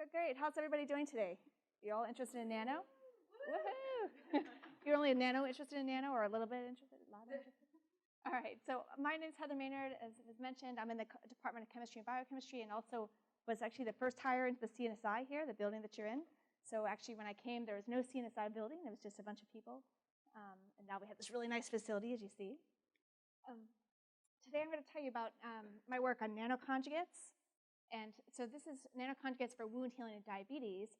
Great. How's everybody doing today? You all interested in nano? Woohoo! You're only a nano interested in nano, or a little bit interested? A lot interested? All right. So my name is Maynard, as was mentioned. I'm in the Department of Chemistry and Biochemistry, and also was actually the first hire into the CNSI here, the building that you're in. So actually, when I came, there was no CNSI building. There was just a bunch of people. And now we have this really nice facility, as you see. Today I'm going to tell you about my work on nanoconjugates. And so this is nanoconjugates for wound healing and diabetes.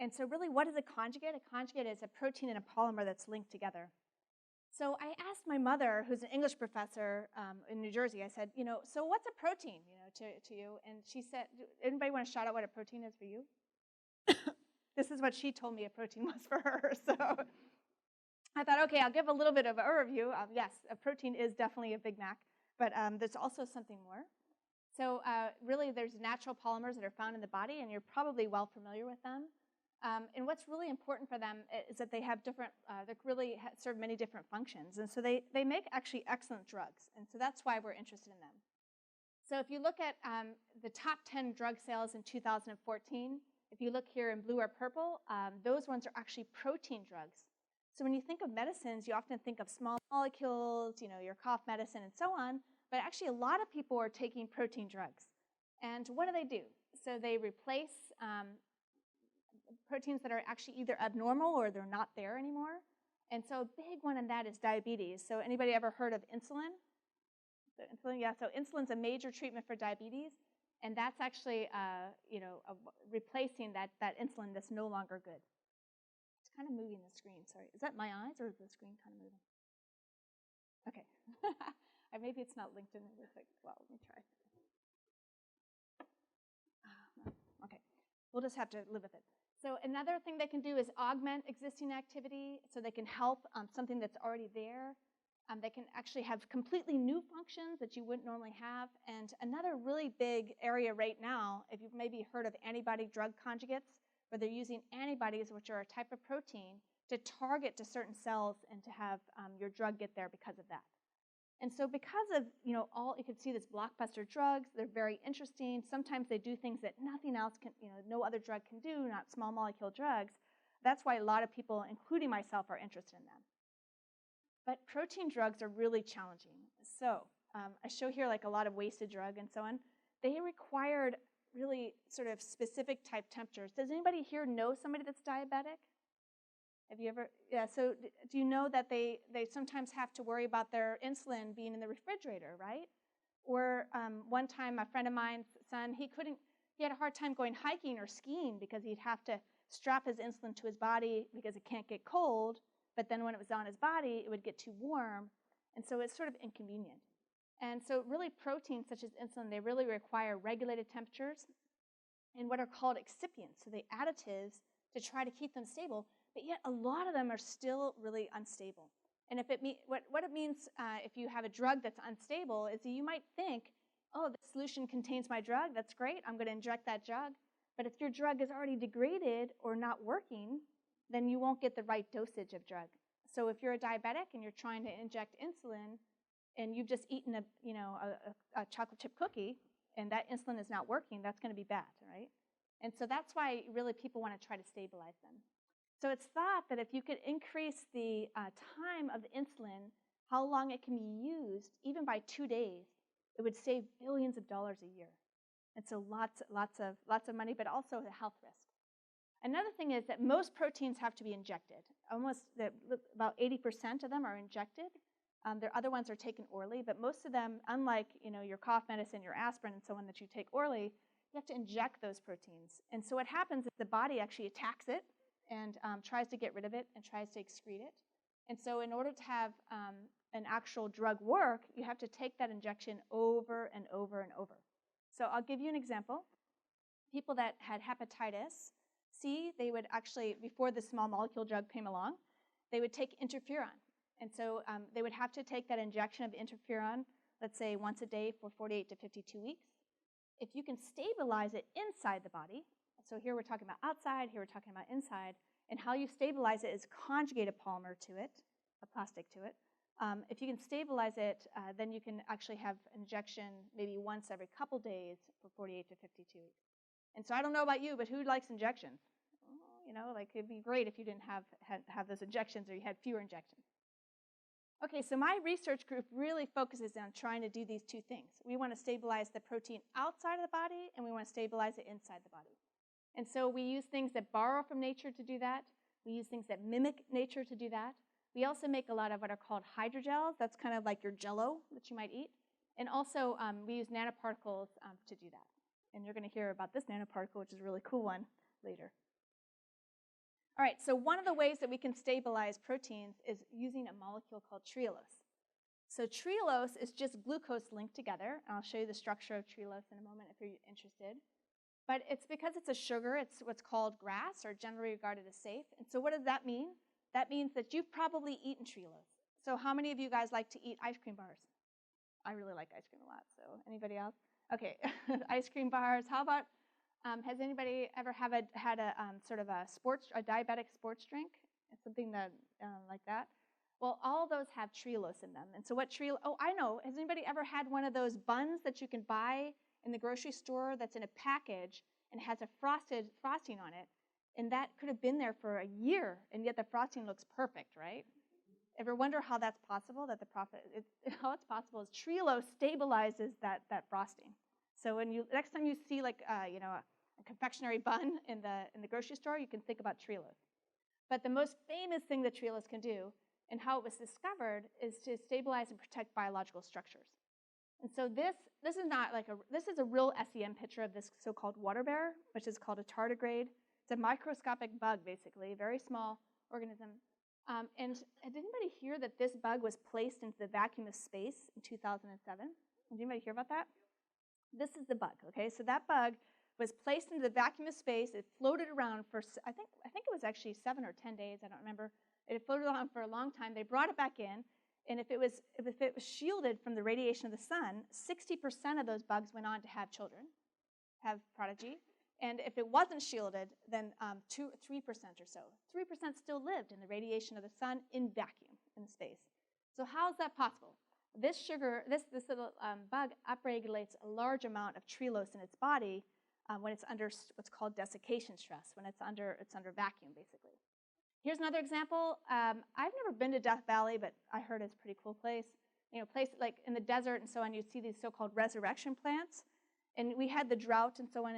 And so really, what is a conjugate? A conjugate is a protein and a polymer that's linked together. So I asked my mother, who's an English professor in New Jersey, I said, so what's a protein, to you? And she said, anybody want to shout out what a protein is for you? This is what she told me a protein was for her. So I thought, okay, I'll give a little bit of an overview. Yes, a protein is definitely a Big Mac, but there's also something more. So really, there's natural polymers that are found in the body, and you're probably well familiar with them. And what's really important for them is that they have different, they really serve many different functions. And so they make actually excellent drugs. And so that's why we're interested in them. So if you look at the top 10 drug sales in 2014, if you look here in blue or purple, those ones are actually protein drugs. So when you think of medicines, you often think of small molecules, your cough medicine and so on. But actually, a lot of people are taking protein drugs. And what do? So they replace proteins that are actually either abnormal or they're not there anymore. And so a big one in that is diabetes. So anybody ever heard of insulin? So insulin, yeah. So insulin's a major treatment for diabetes, and that's actually replacing that insulin that's no longer good. It's kind of moving the screen. Sorry, is that my eyes or is the screen kind of moving? Okay. Maybe it's not linked in. It's like, well, let me try. Okay, we'll just have to live with it. So another thing they can do is augment existing activity, so they can help something that's already there. They can actually have completely new functions that you wouldn't normally have. And another really big area right now, if you've maybe heard of antibody-drug conjugates, where they're using antibodies, which are a type of protein, to target to certain cells and to have your drug get there because of that. And so because of, you can see this blockbuster drugs, they're very interesting. Sometimes they do things that nothing else can, no other drug can do, not small molecule drugs. That's why a lot of people, including myself, are interested in them. But protein drugs are really challenging. So I show here like a lot of wasted drug and so on. They required really sort of specific type temperatures. Does anybody here know somebody that's diabetic? Have you ever, yeah, so do you know that they sometimes have to worry about their insulin being in the refrigerator, right? Or one time a friend of mine's son, he had a hard time going hiking or skiing because he'd have to strap his insulin to his body because it can't get cold, but then when it was on his body, it would get too warm, and so it's sort of inconvenient. And so really proteins such as insulin, they really require regulated temperatures and what are called excipients, so the additives to try to keep them stable. But yet a lot of them are still really unstable. And what it means if you have a drug that's unstable is that you might think, oh, the solution contains my drug, that's great, I'm going to inject that drug. But if your drug is already degraded or not working, then you won't get the right dosage of drug. So if you're a diabetic and you're trying to inject insulin and you've just eaten a chocolate chip cookie and that insulin is not working, that's going to be bad, right? And so that's why really people want to try to stabilize them. So it's thought that if you could increase the time of the insulin, how long it can be used, even by 2 days, it would save billions of dollars a year. And so lots of money, but also the health risk. Another thing is that most proteins have to be injected. About 80% of them are injected. Their other ones are taken orally, but most of them, unlike your cough medicine, your aspirin, and so on that you take orally, you have to inject those proteins. And so what happens is the body actually attacks it and tries to get rid of it and tries to excrete it. And so in order to have an actual drug work, you have to take that injection over and over and over. So I'll give you an example. People that had hepatitis C, they would actually, before the small molecule drug came along, they would take interferon. And so they would have to take that injection of interferon, let's say once a day for 48 to 52 weeks. If you can stabilize it inside the body, so here we're talking about outside, here we're talking about inside, and how you stabilize it is conjugate a polymer to it, a plastic to it. If you can stabilize it, then you can actually have injection maybe once every couple days for 48 to 52 weeks. And so I don't know about you, but who likes injections? You know, like it'd be great if you didn't have those injections or you had fewer injections. Okay, so my research group really focuses on trying to do these two things. We want to stabilize the protein outside of the body, and we want to stabilize it inside the body. And so we use things that borrow from nature to do that. We use things that mimic nature to do that. We also make a lot of what are called hydrogels. That's kind of like your Jell-O that you might eat. And also, we use nanoparticles to do that. And you're going to hear about this nanoparticle, which is a really cool one, later. All right, so one of the ways that we can stabilize proteins is using a molecule called trealose. So trealose is just glucose linked together. And I'll show you the structure of trealose in a moment if you're interested. But it's because it's a sugar, it's what's called GRAS, or generally regarded as safe. And so what does that mean? That means that you've probably eaten trealose. So how many of you guys like to eat ice cream bars? I really like ice cream a lot, so anybody else? Okay, ice cream bars. How about, has anybody ever had a sort of a diabetic sports drink? Something that, like that? Well, all those have trealose in them. And so what oh, I know. Has anybody ever had one of those buns that you can buy in the grocery store that's in a package and has a frosting on it? And that could have been there for a year, and yet the frosting looks perfect, right? Ever wonder how that's possible? How it's possible is trealose stabilizes that frosting. So when next time you see like you know, a confectionery bun in the grocery store, you can think about trealose. But the most famous thing that trealose can do, and how it was discovered, is to stabilize and protect biological structures. And so this is not like this is a real SEM picture of this so-called water bear, which is called a tardigrade. It's a microscopic bug, basically, a very small organism. And did anybody hear that this bug was placed into the vacuum of space in 2007? Did anybody hear about that? This is the bug, okay? So that bug was placed into the vacuum of space. It floated around for, I think it was actually 7 or 10 days, I don't remember. It floated around for a long time. They brought it back in, and if it was shielded from the radiation of the sun, 60% of those bugs went on to have children, have progeny. And if it wasn't shielded, then 3% or so. 3% still lived in the radiation of the sun in vacuum, in space. So how is that possible? This little bug upregulates a large amount of trealose in its body when it's under what's called desiccation stress, when it's under vacuum, basically. Here's another example. I've never been to Death Valley, but I heard it's a pretty cool place. You know, place like in the desert and so on, you'd see these so-called resurrection plants. And we had the drought and so on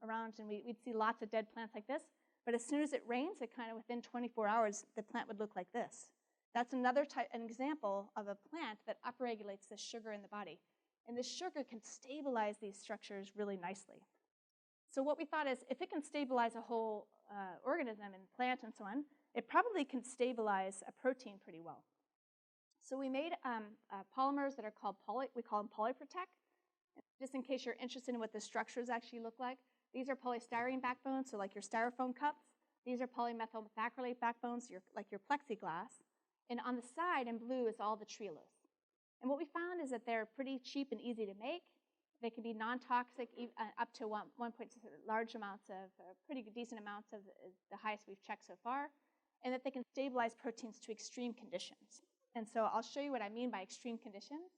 around, and we'd see lots of dead plants like this. But as soon as it rains, it kind of within 24 hours, the plant would look like this. That's an example of a plant that upregulates the sugar in the body. And this sugar can stabilize these structures really nicely. So what we thought is, if it can stabilize a whole organism and plant and so on, it probably can stabilize a protein pretty well. So we made polymers that are called we call them Protec. Just in case you're interested in what the structures actually look like, these are polystyrene backbones, so like your styrofoam cups. These are polymethyl methacrylate backbones, like your plexiglass. And on the side in blue is all the trealose. And what we found is that they're pretty cheap and easy to make. They can be non-toxic up to large amounts of, pretty decent amounts of the highest we've checked so far, and that they can stabilize proteins to extreme conditions. And so I'll show you what I mean by extreme conditions.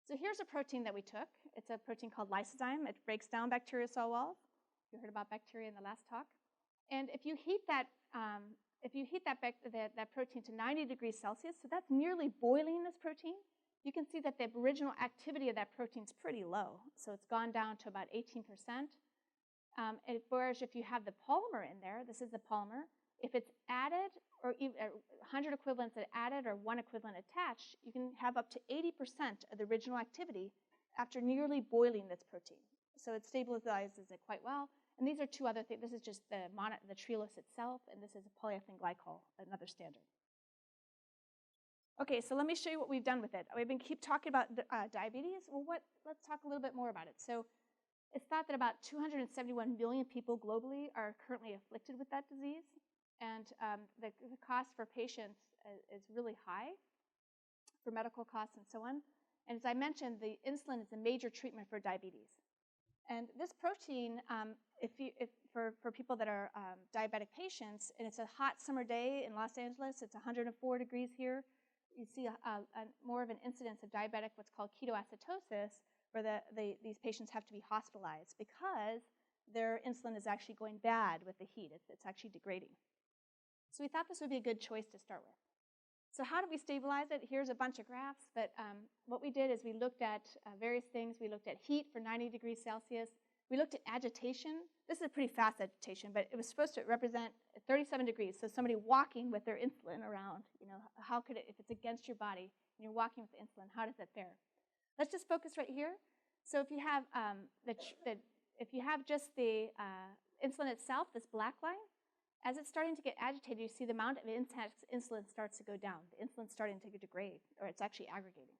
So here's a protein that we took. It's a protein called Lysozyme. It breaks down bacterial cell walls. You heard about bacteria in the last talk. And if you heat that protein to 90 degrees Celsius, so that's nearly boiling this protein, you can see that the original activity of that protein is pretty low. So it's gone down to about 18%. Whereas if you have the polymer in there, this is the polymer, if it's added, or 100 equivalents added or 1 equivalent attached, you can have up to 80% of the original activity after nearly boiling this protein. So it stabilizes it quite well. And these are two other things. This is just the trealose itself, and this is a polyethylene glycol, another standard. Okay, so let me show you what we've done with it. We've been keep talking about diabetes. Well, let's talk a little bit more about it. So it's thought that about 271 million people globally are currently afflicted with that disease. And the cost for patients is really high for medical costs and so on. And as I mentioned, the insulin is a major treatment for diabetes. And this protein, for people that are diabetic patients, and it's a hot summer day in Los Angeles, it's 104 degrees here, you see more of an incidence of diabetic, what's called ketoacidosis, where these patients have to be hospitalized because their insulin is actually going bad with the heat. It's actually degrading. So we thought this would be a good choice to start with. So how do we stabilize it? Here's a bunch of graphs, but what we did is we looked at various things. We looked at heat for 90 degrees Celsius. We looked at agitation. This is a pretty fast agitation, but it was supposed to represent 37 degrees. So somebody walking with their insulin around, how could it, if it's against your body and you're walking with the insulin, how does that fare? Let's just focus right here. So if you have just the insulin itself, this black line, as it's starting to get agitated, you see the amount of insulin starts to go down. The insulin's starting to degrade, or it's actually aggregating.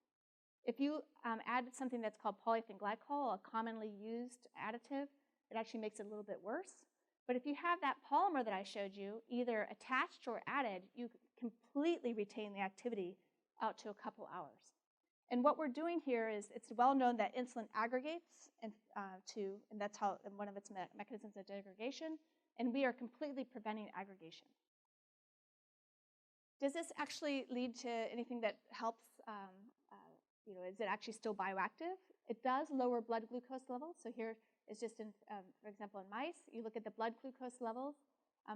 If you add something that's called polyethylene glycol, a commonly used additive, it actually makes it a little bit worse. But if you have that polymer that I showed you, either attached or added, you completely retain the activity out to a couple hours. And what we're doing here is, it's well known that insulin aggregates, and that's how one of its mechanisms of degradation, and we are completely preventing aggregation. Does this actually lead to anything that helps? Is it actually still bioactive? It does lower blood glucose levels. So here is just, for example, in mice, you look at the blood glucose levels.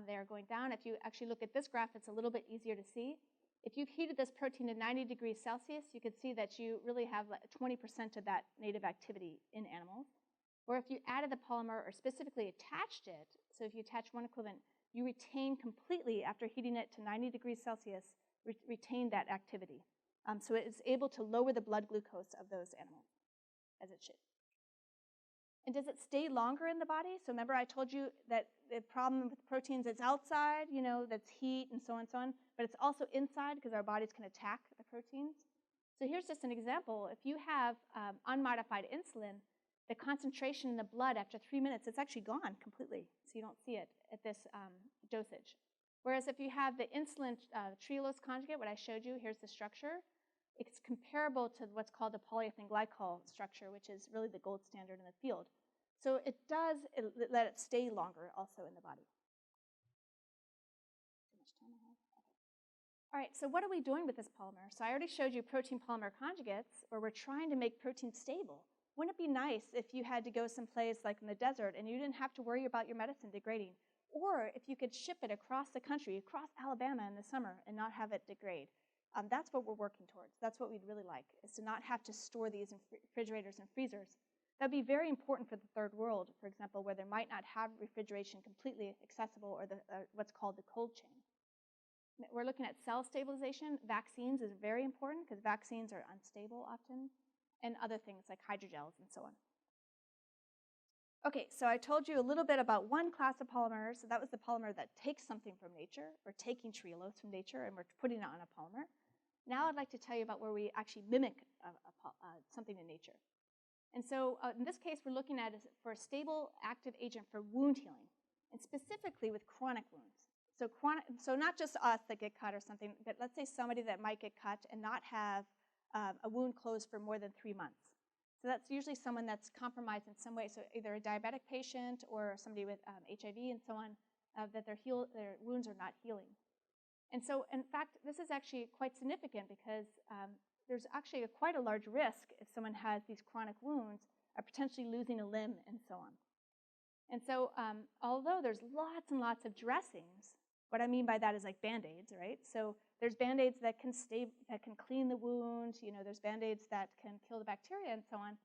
They are going down. If you actually look at this graph, it's a little bit easier to see. If you've heated this protein to 90 degrees Celsius, you can see that you really have 20% of that native activity in animals. Or if you added the polymer or specifically attached it, so if you attach one equivalent, you retain completely, after heating it to 90 degrees Celsius, retain that activity. So it is able to lower the blood glucose of those animals, as it should. And does it stay longer in the body? So remember I told you that the problem with proteins is outside, that's heat and so on and so on, but it's also inside because our bodies can attack the proteins. So here's just an example. If you have unmodified insulin, the concentration in the blood after 3 minutes, it's actually gone completely, so you don't see it at this dosage. Whereas if you have the insulin Trealose conjugate, what I showed you, here's the structure, it's comparable to what's called the polyethylene glycol structure, which is really the gold standard in the field. So it does let it stay longer also in the body. Too much time I have? Okay. All right, so what are we doing with this polymer? So I already showed you protein polymer conjugates, where we're trying to make protein stable. Wouldn't it be nice if you had to go someplace like in the desert and you didn't have to worry about your medicine degrading? Or if you could ship it across the country, across Alabama in the summer, and not have it degrade. That's what we're working towards. That's what we'd really like, is to not have to store these in refrigerators and freezers. That would be very important for the third world, for example, where they might not have refrigeration completely accessible, or what's called the cold chain. We're looking at cell stabilization. Vaccines is very important because vaccines are unstable often, and other things like hydrogels and so on. Okay, so I told you a little bit about one class of polymers. So that was the polymer that takes something from nature. We're taking trealose from nature and we're putting it on a polymer. Now I'd like to tell you about where we actually mimic something in nature. And so in this case, we're looking at for a stable active agent for wound healing, and specifically with chronic wounds. So not just us that get cut or something, but let's say somebody that might get cut and not have a wound closed for more than 3 months. So that's usually someone that's compromised in some way. So either a diabetic patient or somebody with HIV and so on, that their wounds are not healing. And so, in fact, this is actually quite significant because there's actually quite a large risk if someone has these chronic wounds of potentially losing a limb and so on. And so, although there's lots and lots of dressings, what I mean by that is like Band-Aids, right? So there's Band-Aids that can clean the wound. There's Band-Aids that can kill the bacteria and so on.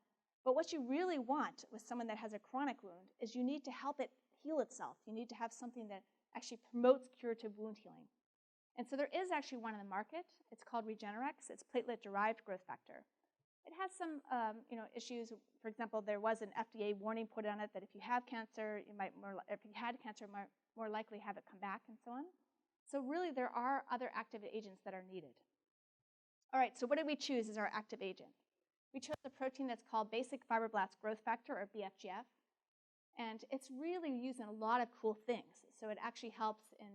But what you really want with someone that has a chronic wound is you need to help it heal itself. You need to have something that actually promotes curative wound healing. And so there is actually one in the market. It's called Regenerex. It's platelet-derived growth factor. It has some issues. For example, there was an FDA warning put on it that if you have cancer, if you had cancer, more likely have it come back and so on. So really, there are other active agents that are needed. All right, so what did we choose as our active agent? We chose a protein that's called basic fibroblast growth factor, or BFGF. And it's really used in a lot of cool things. So it actually helps in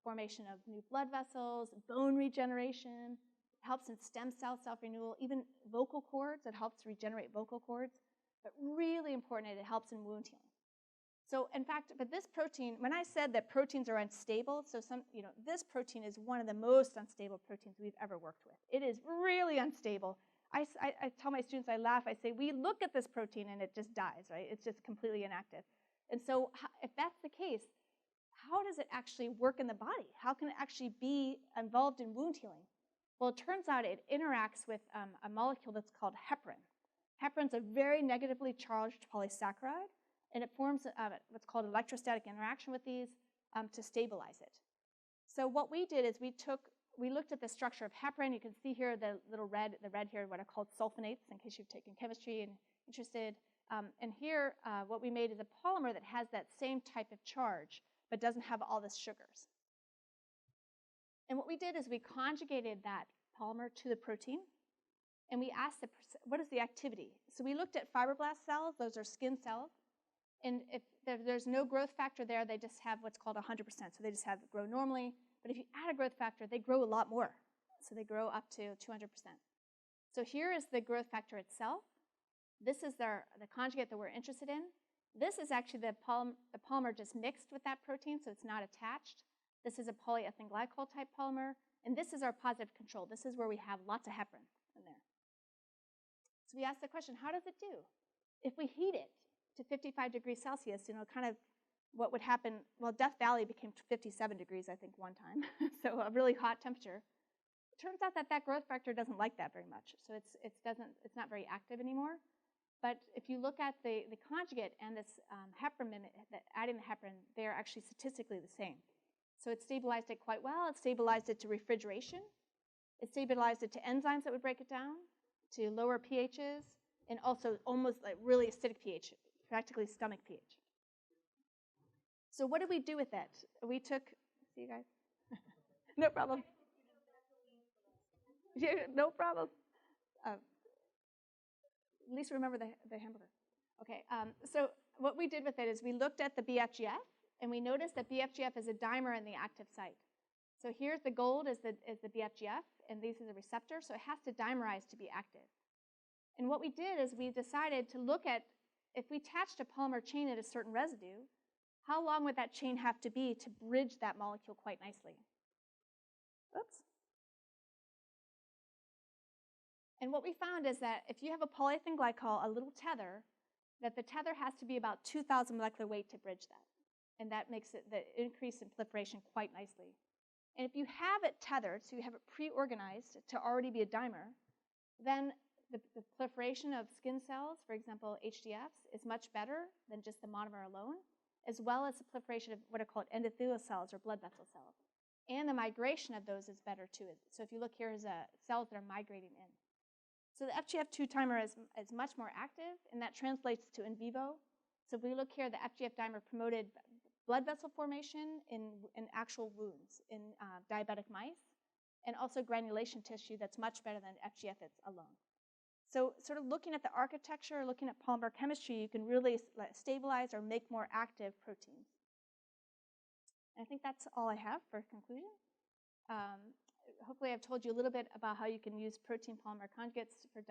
formation of new blood vessels, bone regeneration, helps in stem cell self-renewal, even vocal cords. It helps regenerate vocal cords. But really important, it helps in wound healing. So in fact, but this protein, when I said that proteins are unstable, so this protein is one of the most unstable proteins we've ever worked with. It is really unstable. I tell my students, I laugh, I say, we look at this protein and it just dies, right? It's just completely inactive. And so if that's the case, how does it actually work in the body? How can it actually be involved in wound healing? Well, it turns out it interacts with a molecule that's called heparin. Heparin's a very negatively charged polysaccharide, and it forms what's called electrostatic interaction with these to stabilize it. So what we did is we looked at the structure of heparin. You can see here the red here, what are called sulfonates, in case you've taken chemistry and interested. And here, what we made is a polymer that has that same type of charge, but doesn't have all the sugars. And what we did is we conjugated that polymer to the protein, and we asked what is the activity? So we looked at fibroblast cells. Those are skin cells. And if there's no growth factor there, they just have what's called 100%. So they just grow normally. But if you add a growth factor, they grow a lot more. So they grow up to 200%. So here is the growth factor itself. This is the conjugate that we're interested in. This is actually the polymer just mixed with that protein, so it's not attached. This is a polyethylene glycol type polymer. And this is our positive control. This is where we have lots of heparin in there. So we asked the question, how does it do? If we heat it to 55 degrees Celsius, kind of what would happen, well, Death Valley became 57 degrees, I think, one time, so a really hot temperature. It turns out that growth factor doesn't like that very much, so it's not very active anymore. But if you look at the conjugate and this heparin, adding the heparin, they're actually statistically the same. So it stabilized it quite well. It stabilized it to refrigeration. It stabilized it to enzymes that would break it down, to lower pHs, and also almost like really acidic pH, practically stomach pH. So what did we do with it? We took, see you guys? No problem. Yeah, no problem. At least remember the hamburger. Okay, so what we did with it is we looked at the BFGF, and we noticed that BFGF is a dimer in the active site. So here's the gold is the BFGF, and these are the receptor, so it has to dimerize to be active. And what we did is we decided to look at, if we attached a polymer chain at a certain residue, how long would that chain have to be to bridge that molecule quite nicely? Oops. And what we found is that if you have a polyethylene glycol, a little tether, that the tether has to be about 2,000 molecular weight to bridge that. And that makes it the increase in proliferation quite nicely. And if you have it tethered, so you have it pre-organized to already be a dimer, then the proliferation of skin cells, for example, HDFs, is much better than just the monomer alone, as well as the proliferation of what are called endothelial cells or blood vessel cells. And the migration of those is better too. So if you look here, there's cells that are migrating in. So the FGF2 dimer is much more active, and that translates to in vivo. So if we look here, the FGF dimer promoted blood vessel formation in actual wounds in diabetic mice, and also granulation tissue that's much better than FGF alone. So sort of looking at the architecture, looking at polymer chemistry, you can really stabilize or make more active proteins. And I think that's all I have for conclusion. Hopefully I've told you a little bit about how you can use protein polymer conjugates for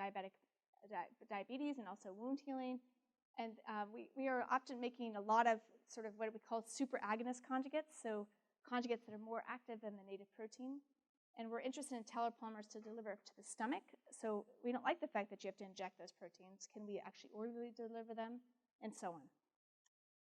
diabetes and also wound healing. And we are often making a lot of sort of what we call super agonist conjugates, so conjugates that are more active than the native protein. And we're interested in telepolymers to deliver to the stomach. So we don't like the fact that you have to inject those proteins. Can we actually orally deliver them? And so on.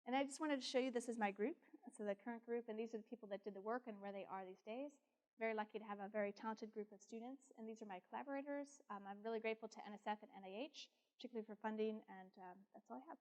And I just wanted to show you this is my group. So the current group, and these are the people that did the work and where they are these days. Very lucky to have a very talented group of students. And these are my collaborators. I'm really grateful to NSF and NIH, particularly for funding. And that's all I have.